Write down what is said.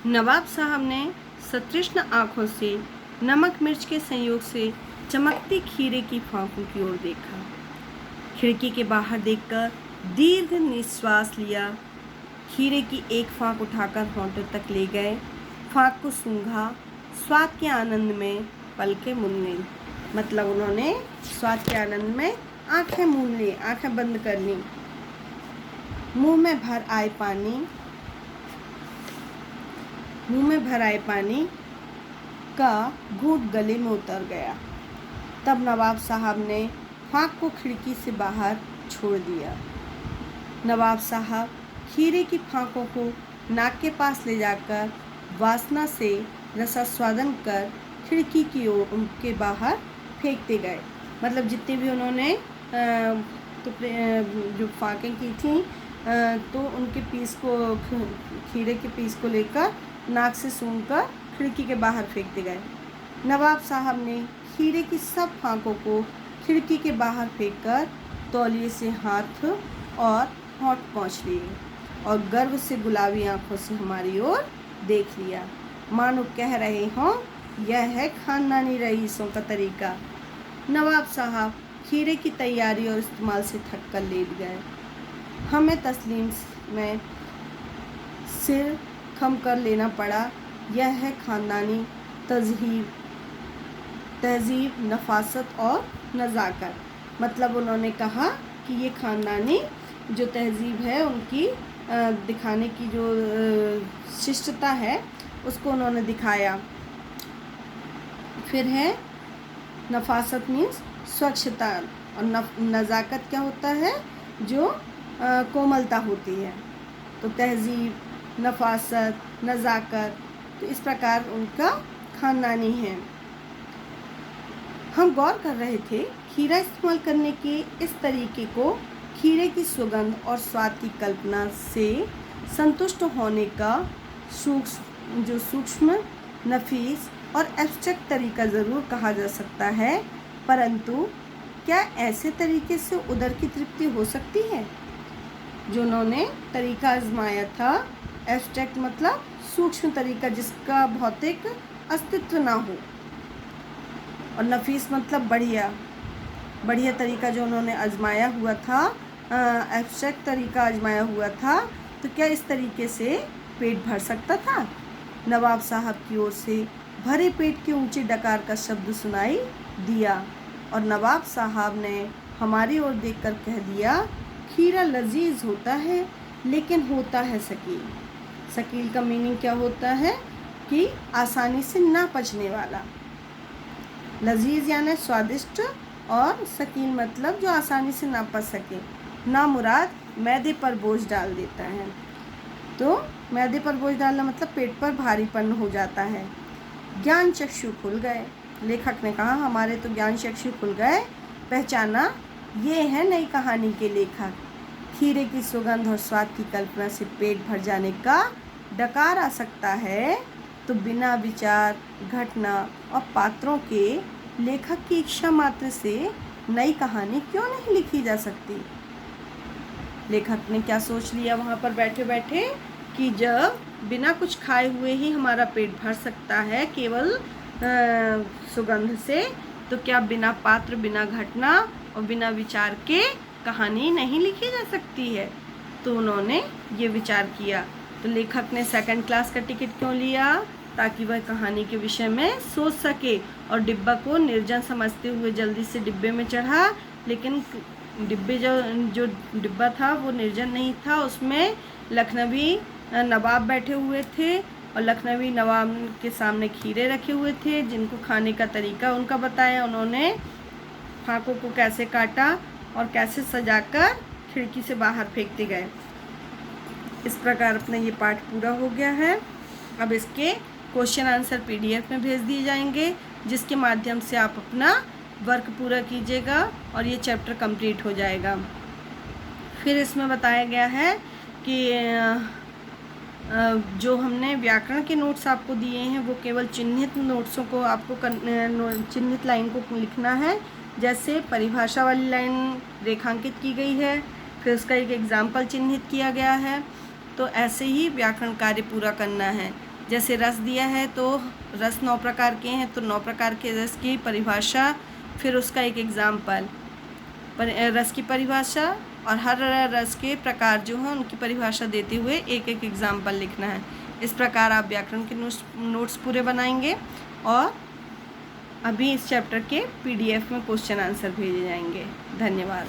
नवाब साहब ने सतृष्ण आंखों से नमक मिर्च के संयोग से चमकती खीरे की फांकों की ओर देखा। खिड़की के बाहर देखकर दीर्घ निश्वास लिया। खीरे की एक फांक उठाकर होंठों तक ले गए। फांक को सूंघा, स्वाद के आनंद में पलकें मूंद ली। मतलब उन्होंने स्वाद के आनंद में आंखें मूंद ली, आंखें बंद कर ली। मुंह में भर आए पानी का घूंट गले में उतर गया। तब नवाब साहब ने फांक को खिड़की से बाहर छोड़ दिया। नवाब साहब खीरे की फांकों को नाक के पास ले जाकर वासना से रसास्वादन कर खिड़की की ओर के बाहर फेंकते गए। मतलब जितने भी उन्होंने जो फांकें की थी तो उनके पीस को, खीरे के पीस को लेकर नाक से सूंघकर खिड़की के बाहर फेंकते गए। नवाब साहब ने खीरे की सब फांकों को खिड़की के बाहर फेंककर तौलिए से हाथ और होंठ पोंछ लिए और गर्व से गुलाबी आंखों से हमारी ओर देख लिया, मानो कह रहे हों, यह है खानदानी रईसों का तरीका। नवाब साहब खीरे की तैयारी और इस्तेमाल से थक कर लेट गए। हमें तस्लीम में सिर खम कर लेना पड़ा। यह है खानदानी तहजीब, नफासत और नज़ाकत। मतलब उन्होंने कहा कि ये खानदानी जो तहजीब है, उनकी दिखाने की जो शिष्टता है, उसको उन्होंने दिखाया। फिर है नफासत मीन्स स्वच्छता, और नज़ाकत क्या होता है, जो कोमलता होती है। तो तहजीब, नफासत, नज़ाकत, तो इस प्रकार उनका खानदानी है। हम गौर कर रहे थे खीरा इस्तेमाल करने के इस तरीके को खीरे की सुगंध और स्वाद की कल्पना से संतुष्ट होने का सूक्ष्म, नफीस और एब्स्ट्रैक्ट तरीका ज़रूर कहा जा सकता है, परंतु क्या ऐसे तरीके से उदर की तृप्ति हो सकती है? जो उन्होंने तरीका आजमाया था, एब्स्ट्रैक्ट मतलब सूक्ष्म तरीका जिसका भौतिक अस्तित्व ना हो, और नफीस मतलब बढ़िया तरीका जो उन्होंने आजमाया हुआ था, एब्स्ट्रैक्ट तरीका आजमाया हुआ था। तो क्या इस तरीके से पेट भर सकता था? नवाब साहब की ओर से भरे पेट के ऊंचे डकार का शब्द सुनाई दिया और नवाब साहब ने हमारी ओर देखकर कह दिया, खीरा लजीज होता है लेकिन होता है शकील। शकील का मीनिंग क्या होता है कि आसानी से ना पचने वाला। लजीज यानी स्वादिष्ट, और शकील मतलब जो आसानी से ना पच सके। ना मुराद मैदे पर बोझ डाल देता है। तो मैदे पर बोझ डालना मतलब पेट पर भारीपन हो जाता है। ज्ञान चक्षु खुल गए। लेखक ने कहा, हमारे तो ज्ञान चक्षु खुल गए, पहचाना ये है नई कहानी के लेखक। खीरे की सुगंध और स्वाद की कल्पना से पेट भर जाने का डकार आ सकता है, तो बिना विचार, घटना और पात्रों के लेखक की इच्छा मात्र से नई कहानी क्यों नहीं लिखी जा सकती? लेखक ने क्या सोच लिया वहाँ पर बैठे बैठे कि जब बिना कुछ खाए हुए ही हमारा पेट भर सकता है केवल सुगंध से, तो क्या बिना पात्र, बिना घटना और बिना विचार के कहानी नहीं लिखी जा सकती है? तो उन्होंने ये विचार किया। तो लेखक ने सेकंड क्लास का टिकट क्यों लिया? ताकि वह कहानी के विषय में सोच सके, और डिब्बा को निर्जन समझते हुए जल्दी से डिब्बे में चढ़ा। लेकिन डिब्बे जो डिब्बा था वो निर्जन नहीं था, उसमें लखनवी नवाब बैठे हुए थे और लखनवी नवाब के सामने खीरे रखे हुए थे, जिनको खाने का तरीका उनका बताया। उन्होंने फांकों को कैसे काटा और कैसे सजाकर खिड़की से बाहर फेंकते गए। इस प्रकार अपना ये पाठ पूरा हो गया है। अब इसके क्वेश्चन आंसर PDF में भेज दिए जाएंगे, जिसके माध्यम से आप अपना वर्क पूरा कीजिएगा और ये चैप्टर कंप्लीट हो जाएगा। फिर इसमें बताया गया है कि जो हमने व्याकरण के नोट्स आपको दिए हैं वो केवल चिन्हित नोट्सों को आपको चिन्हित लाइन को लिखना है। जैसे परिभाषा वाली लाइन रेखांकित की गई है, फिर उसका एक एग्जाम्पल चिन्हित किया गया है, तो ऐसे ही व्याकरण कार्य पूरा करना है। जैसे रस दिया है तो रस 9 प्रकार के हैं, तो 9 प्रकार के रस की परिभाषा, फिर उसका एक एग्जाम्पल, रस की परिभाषा और हर रस के प्रकार जो हैं उनकी परिभाषा देते हुए एक एक एग्जाम्पल लिखना है। इस प्रकार आप व्याकरण के नोट्स पूरे बनाएंगे और अभी इस चैप्टर के PDF में क्वेश्चन आंसर भेजे जाएंगे। धन्यवाद।